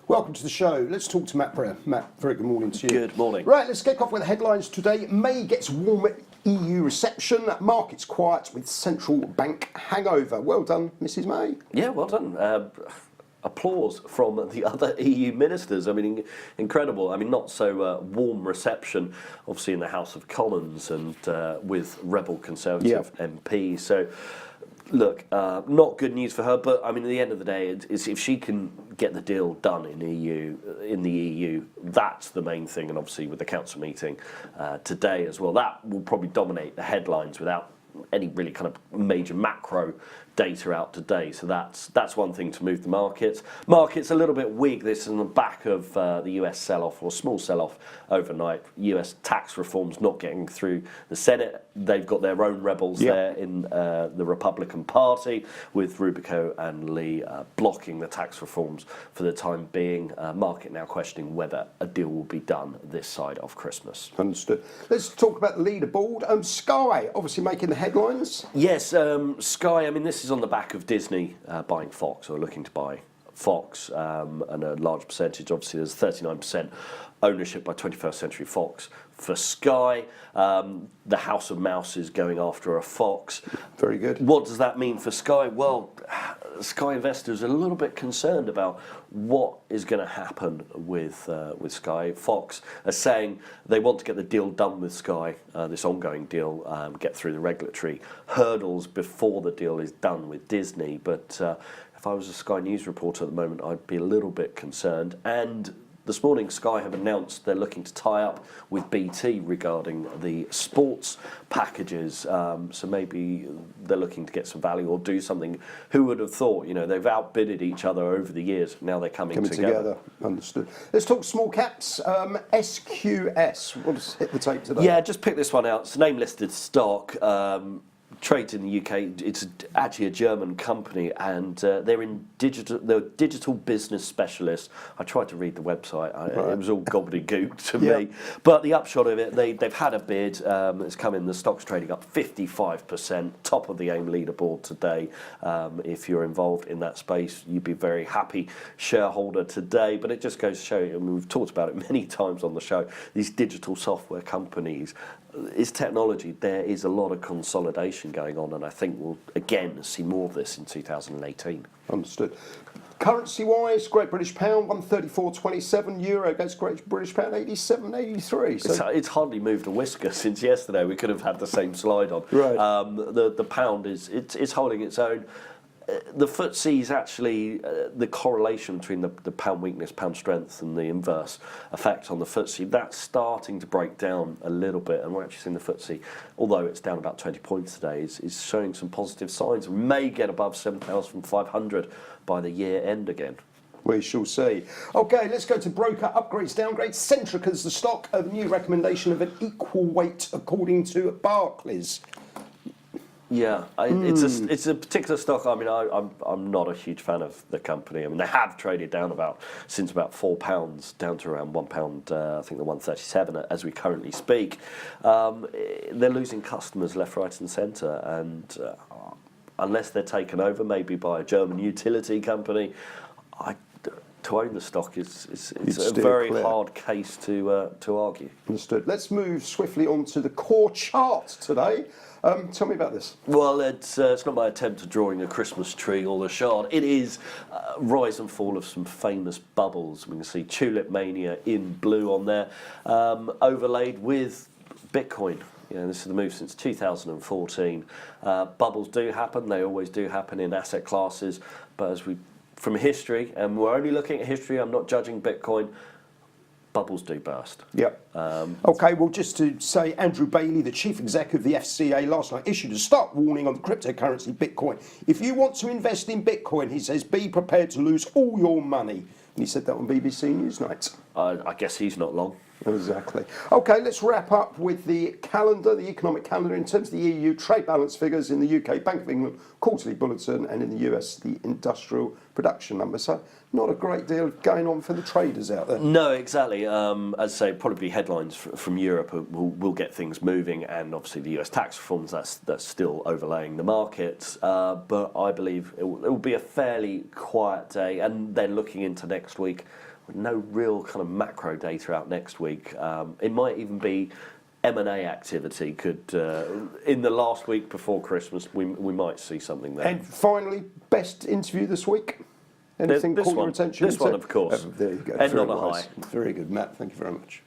Welcome to the show. Let's talk to Matt Brewer. Matt, very good morning to you. Good morning. Right, let's kick off with the headlines today. May gets warm EU reception. Markets quiet with central bank hangover. Well done, Mrs May. Yeah, well done. Applause from the other EU ministers. I mean, incredible. I mean, not so warm reception, obviously, in the House of Commons and with rebel Conservative MPs. So, look, not good news for her. But I mean, at the end of the day, it's if she can get the deal done in the EU, that's the main thing. And obviously, with the council meeting today as well, that will probably dominate the headlines without any really kind of major macro data out today. So that's one thing to move the markets. Markets a little bit weak. This is on the back of the US sell-off, or small sell-off overnight. US tax reforms not getting through the Senate. They've got their own rebels there in the Republican Party, with Rubio and Lee blocking the tax reforms for the time being. Market now questioning whether a deal will be done this side of Christmas. Understood. Let's talk about the leaderboard. Sky, obviously making the headlines. Yes, Sky, I mean, this is on the back of Disney buying Fox, or looking to buy Fox, and a large percentage. Obviously, there's 39% ownership by 21st Century Fox for Sky. The House of Mouse is going after a Fox. Very good. What does that mean for Sky? Well, Sky investors are a little bit concerned about what is going to happen with Sky. Fox are saying they want to get the deal done with Sky, this ongoing deal, get through the regulatory hurdles before the deal is done with Disney. But if I was a Sky News reporter at the moment, I'd be a little bit concerned. And this morning, Sky have announced they're looking to tie up with BT regarding the sports packages. So maybe they're looking to get some value or do something. Who would have thought? You know, they've outbidded each other over the years. Now they're coming together. Understood. Let's talk small caps. SQS. We'll just hit the tape today. Yeah, just pick this one out. It's a name-listed stock. Trades in the UK. It's actually a German company, and they're in digital. They're digital business specialists. I tried to read the website. It was all gobbledygook to me. But the upshot of it, they've had a bid. It's come in. The stock's trading up 55%, top of the AIM leaderboard today. If you're involved in that space, you'd be a very happy shareholder today. But it just goes to show you, I mean, we've talked about it many times on the show, these digital software companies. Is technology, there is a lot of consolidation going on, and I think we'll again see more of this in 2018. Understood. Currency-wise, Great British Pound 134.27, Euro against Great British Pound 87.83. So it's hardly moved a whisker since yesterday. We could have had the same slide on. Right. The pound it's holding its own. The FTSE is actually the correlation between the pound weakness, pound strength, and the inverse effect on the FTSE. That's starting to break down a little bit, and we're actually seeing the FTSE, although it's down about 20 points today, is showing some positive signs. We may get above 7,500 by the year end again. We shall see. Okay, let's go to broker upgrades, downgrades. Centrica's the stock of new recommendation of an equal weight according to Barclays. Yeah, it's a particular stock. I mean, I'm not a huge fan of the company. I mean, they have traded down since about £4 down to around £1. I think the 137 as we currently speak. They're losing customers left, right, and centre, and unless they're taken over, maybe by a German utility company, to own the stock it's a very hard case to argue. Understood. Let's move swiftly on to the core chart today. Tell me about this. Well, it's not my attempt at drawing a Christmas tree or the shard. It is rise and fall of some famous bubbles. We can see Tulip Mania in blue on there, overlaid with Bitcoin. You know, this is the move since 2014. Bubbles do happen. They always do happen in asset classes. But as from history, and we're only looking at history, I'm not judging Bitcoin, bubbles do burst. Yep. Okay, well, just to say, Andrew Bailey, the chief exec of the FCA, last night issued a stark warning on the cryptocurrency Bitcoin. If you want to invest in Bitcoin, he says, be prepared to lose all your money. And he said that on BBC Newsnight. I guess he's not long. Exactly. Okay, let's wrap up with the calendar, the economic calendar in terms of the EU trade balance figures in the UK, Bank of England quarterly bulletin, and in the US, the industrial production number. So not a great deal going on for the traders out there. No, exactly. As I say, probably headlines from Europe will get things moving, and obviously the US tax reforms, that's still overlaying the markets. But I believe it will be a fairly quiet day, and then looking into next week, no real kind of macro data out next week. It might even be M&A activity could, in the last week before Christmas, we might see something there. And finally, best interview this week? Anything This caught your one. attention? This one, of course. There you go. End Very on a wise. high. Very good, Matt. Thank you very much.